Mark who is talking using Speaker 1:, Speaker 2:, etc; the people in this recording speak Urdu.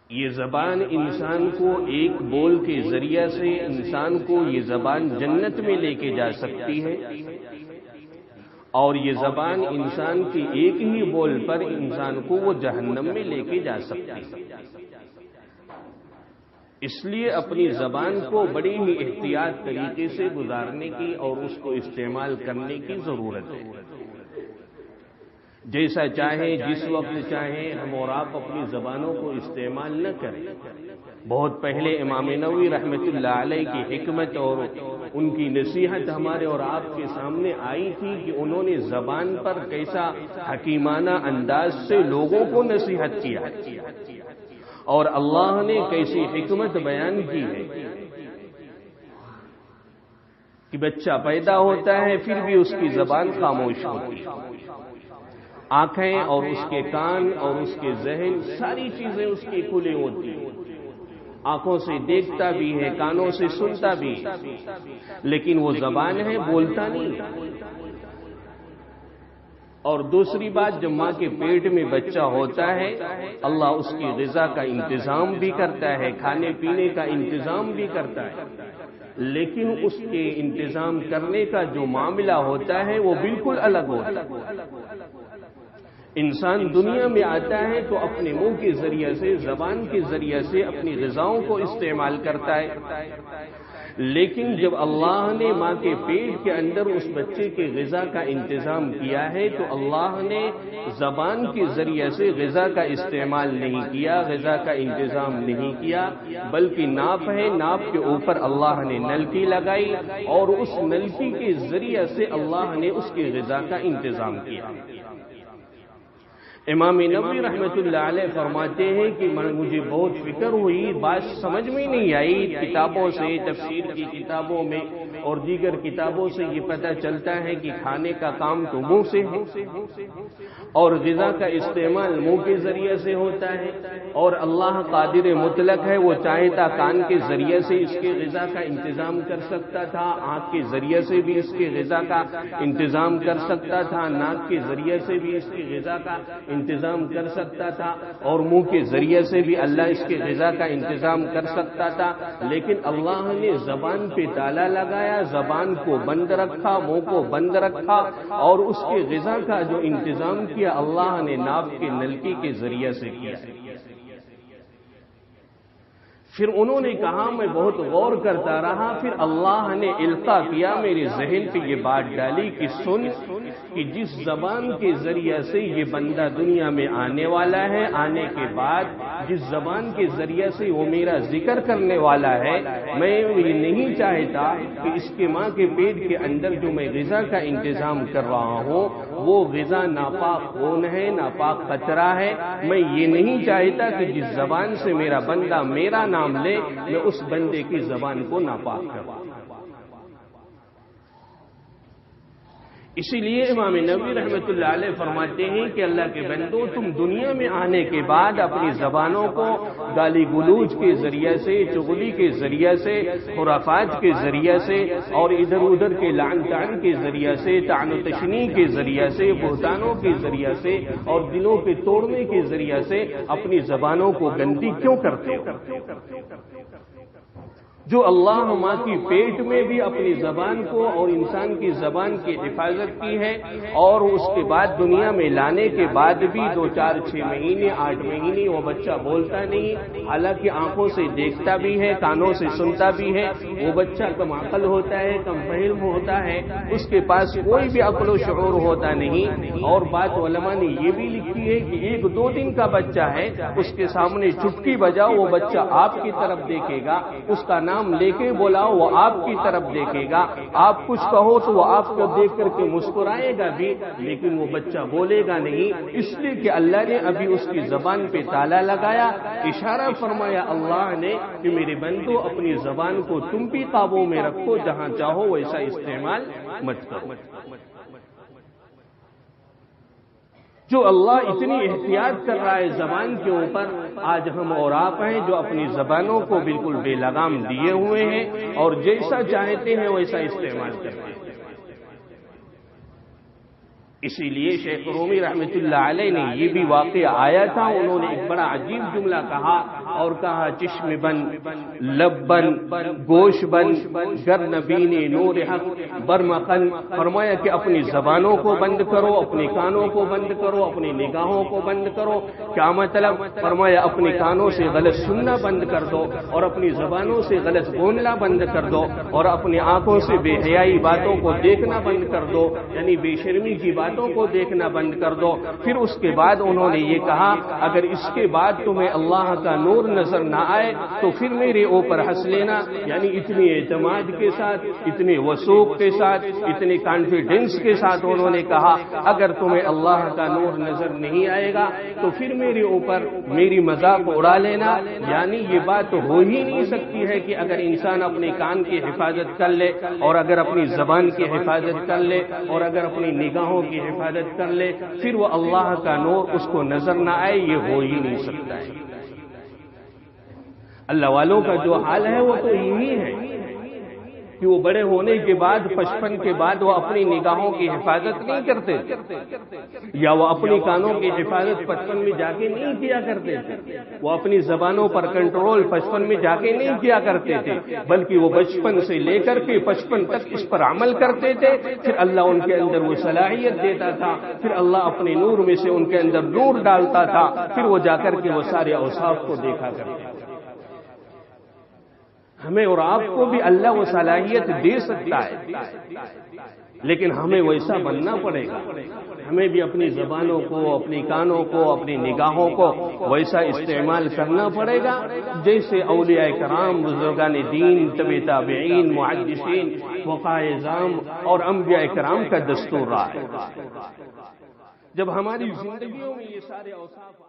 Speaker 1: یہ زبان انسان کو ایک بول کے ذریعہ سے انسان کو یہ زبان جنت میں لے کے جا سکتی ہے، اور یہ زبان انسان کی ایک ہی بول پر انسان کو وہ جہنم میں لے کے جا سکتی ہے۔ اس لیے اپنی زبان کو بڑی ہی احتیاط طریقے سے گزارنے کی اور اس کو استعمال کرنے کی ضرورت ہے۔ جیسا چاہے جس وقت چاہے ہم اور آپ اپنی زبانوں کو استعمال نہ کریں۔ بہت پہلے امام نووی رحمۃ اللہ علیہ کی حکمت اور ان کی نصیحت ہمارے اور آپ کے سامنے آئی تھی کہ انہوں نے زبان پر کیسا حکیمانہ انداز سے لوگوں کو نصیحت کیا، اور اللہ نے کیسی حکمت بیان کی ہے کہ بچہ پیدا ہوتا ہے پھر بھی اس کی زبان خاموش ہوتی ہے، آنکھیں اور اس کے کان اور اس کے ذہن ساری چیزیں اس کی کھلی ہوتی ہیں، آنکھوں سے دیکھتا بھی ہے، کانوں سے سنتا بھی، لیکن وہ زبان ہے بولتا نہیں۔ اور دوسری بات، جب ماں کے پیٹ میں بچہ ہوتا ہے اللہ اس کی غذا کا انتظام بھی کرتا ہے، کھانے پینے کا انتظام بھی کرتا ہے، لیکن اس کے انتظام کرنے کا جو معاملہ ہوتا ہے وہ بالکل الگ ہوتا ہے۔ انسان دنیا میں آتا ہے تو اپنے منہ کے ذریعے سے، زبان کے ذریعے سے اپنی غذاؤں کو استعمال کرتا ہے، لیکن جب اللہ نے ماں کے پیٹ کے اندر اس بچے کے غذا کا انتظام کیا ہے تو اللہ نے زبان کے ذریعے سے غذا کا استعمال نہیں کیا، غذا کا انتظام نہیں کیا، بلکہ ناپ ہے، ناپ کے اوپر اللہ نے نلکی لگائی اور اس نلکی کے ذریعے سے اللہ نے اس کی غذا کا انتظام کیا۔ امام نووی رحمۃ اللہ علیہ فرماتے ہیں کہ مجھے بہت فکر ہوئی، بات سمجھ میں نہیں آئی، کتابوں سے، تفسیر کی کتابوں میں اور دیگر کتابوں سے یہ پتہ چلتا ہے کہ کھانے کا کام تو منہ سے ہے اور غذا کا استعمال منہ کے ذریعے سے ہوتا ہے، اور اللہ قادر مطلق ہے، وہ چاہتا کان کے ذریعے سے اس کے غذا کا انتظام کر سکتا تھا، آنکھ کے ذریعے سے بھی اس کے غذا کا انتظام کر سکتا تھا، ناک کے ذریعے سے بھی اس کی غذا کا انتظام کر سکتا تھا، اور منہ کے ذریعے سے بھی اللہ اس کے غذا کا انتظام کر سکتا تھا، لیکن اللہ نے زبان پہ تالا لگایا، زبان کو بند رکھا، منہ کو بند رکھا، اور اس کے غذا کا جو انتظام کیا اللہ نے ناف کے نلکی کے ذریعے سے کیا۔ پھر انہوں نے کہا میں بہت غور کرتا رہا، پھر اللہ نے القاء کیا میرے ذہن پہ یہ بات ڈالی کہ سن، کہ جس زبان کے ذریعے سے یہ بندہ دنیا میں آنے والا ہے، آنے کے بعد جس زبان کے ذریعے سے وہ میرا ذکر کرنے والا ہے، میں یہ نہیں چاہتا کہ اس کے ماں کے پیٹ کے اندر جو میں غذا کا انتظام کر رہا ہوں وہ غذا ناپاک خون ہے، ناپاک قطرہ ہے۔ میں یہ نہیں چاہتا کہ جس زبان سے میرا بندہ میرا نام لے میں اس بندے کی زبان کو ناپاک کروں۔ اسی لیے امام نووی رحمۃ اللہ علیہ فرماتے ہیں کہ اللہ کے بندو، تم دنیا میں آنے کے بعد اپنی زبانوں کو گالی گلوچ کے ذریعے سے، چغلی کے ذریعے سے، خرافات کے ذریعے سے، اور ادھر ادھر کے لعن طعن کے ذریعے سے، طعن و تشنیع کے ذریعے سے، بہتانوں کے ذریعے سے اور دلوں کے توڑنے کے ذریعے سے اپنی زبانوں کو گندی کیوں کرتے ہو؟ جو اللہ ماں کی پیٹ میں بھی اپنی زبان کو اور انسان کی زبان کی حفاظت کی ہے، اور اس کے بعد دنیا میں لانے کے بعد بھی 2 4 6 مہینے 8 مہینے وہ بچہ بولتا نہیں، حالانکہ آنکھوں سے دیکھتا بھی ہے، کانوں سے سنتا بھی ہے، وہ بچہ کم عقل ہوتا ہے، کم فہم ہوتا ہے، اس کے پاس کوئی بھی عقل و شعور ہوتا نہیں۔ اور بات علماء نے یہ بھی لکھی ہے کہ 1-2 دن کا بچہ ہے، اس کے سامنے چٹکی بجاؤ وہ بچہ آپ کی طرف دیکھے گا، اس کا نام لے کے بولاؤ وہ آپ کی طرف دیکھے گا، آپ کچھ کہو تو وہ آپ کو دیکھ کر کے مسکرائے گا بھی، لیکن وہ بچہ بولے گا نہیں، اس لیے کہ اللہ نے ابھی اس کی زبان پہ تالا لگایا۔ اشارہ فرمایا اللہ نے کہ میرے بندو اپنی زبان کو تم بھی قابو میں رکھو، جہاں چاہو ویسا استعمال مت کرو۔ جو اللہ اتنی احتیاط کر رہا ہے زبان کے اوپر، آج ہم اور آپ ہیں جو اپنی زبانوں کو بالکل بے لگام دیے ہوئے ہیں اور جیسا چاہتے ہیں ویسا استعمال کرتے ہیں۔ اسی لیے شیخ رومی رحمۃ اللہ علیہ نے یہ بھی واقعہ آیا تھا، انہوں نے ایک بڑا عجیب جملہ کہا اور کہا چشم بند، لب بند، گوش بند، گر نبینے نور حق برمقن. فرمایا کہ اپنی زبانوں کو بند کرو، اپنے کانوں کو بند کرو، اپنی نگاہوں کو بند کرو. کیا مطلب؟ فرمایا اپنے کانوں سے غلط سننا بند کر دو، اور اپنی زبانوں سے غلط بولنا بند کر دو، اور اپنی آنکھوں سے بے حیائی باتوں کو دیکھنا بند کر دو، یعنی بے شرمی کی باتوں کو دیکھنا بند کر دو. پھر اس کے بعد انہوں نے یہ کہا اگر اس کے بعد تمہیں اللہ کا نور نظر نہ آئے تو پھر میرے اوپر ہنس لینا. یعنی اتنی اعتماد کے ساتھ، اتنے وثوق کے ساتھ، اتنے کانفیڈنس کے ساتھ انہوں نے کہا اگر تمہیں اللہ کا نور نظر نہیں آئے گا تو پھر میرے اوپر میری مذاق اڑا لینا. یعنی یہ بات ہو ہی نہیں سکتی ہے کہ اگر انسان اپنے کان کی حفاظت کر لے، اور اگر اپنی زبان کی حفاظت کر لے، اور اگر اپنی نگاہوں کی حفاظت کر لے، پھر وہ اللہ کا نور اس کو نظر نہ آئے. یہ ہو ہی نہیں سکتا ہے. اللہ والوں کا جو حال ہے وہ تو یہی ہے کہ وہ بڑے ہونے کے بعد 55 کے بعد وہ اپنی نگاہوں کی حفاظت نہیں کرتے، یا وہ اپنی کانوں کی حفاظت 55 میں جا کے نہیں کیا کرتے تھے، وہ اپنی زبانوں پر کنٹرول 55 میں جا کے نہیں کیا کرتے تھے، بلکہ وہ بچپن سے لے کر کے 55 تک اس پر عمل کرتے تھے. پھر اللہ ان کے اندر وہ صلاحیت دیتا تھا، پھر اللہ اپنے نور میں سے ان کے اندر نور ڈالتا تھا، پھر وہ جا کر کے وہ سارے اوصاف کو دیکھا کرتے تھے. ہمیں اور آپ کو بھی اللہ وہ صلاحیت دے سکتا ہے، لیکن ہمیں ویسا بننا پڑے گا. ہمیں بھی اپنی زبانوں کو، اپنی کانوں کو، اپنی نگاہوں کو ویسا استعمال کرنا پڑے گا جیسے اولیاء کرام، بزرگان دین، تبع تابعین، محدثین، فقہاء اعظام اور انبیاء کرام کا دستور رہا ہے. جب ہماری زندگیوں میں یہ سارے اوصاف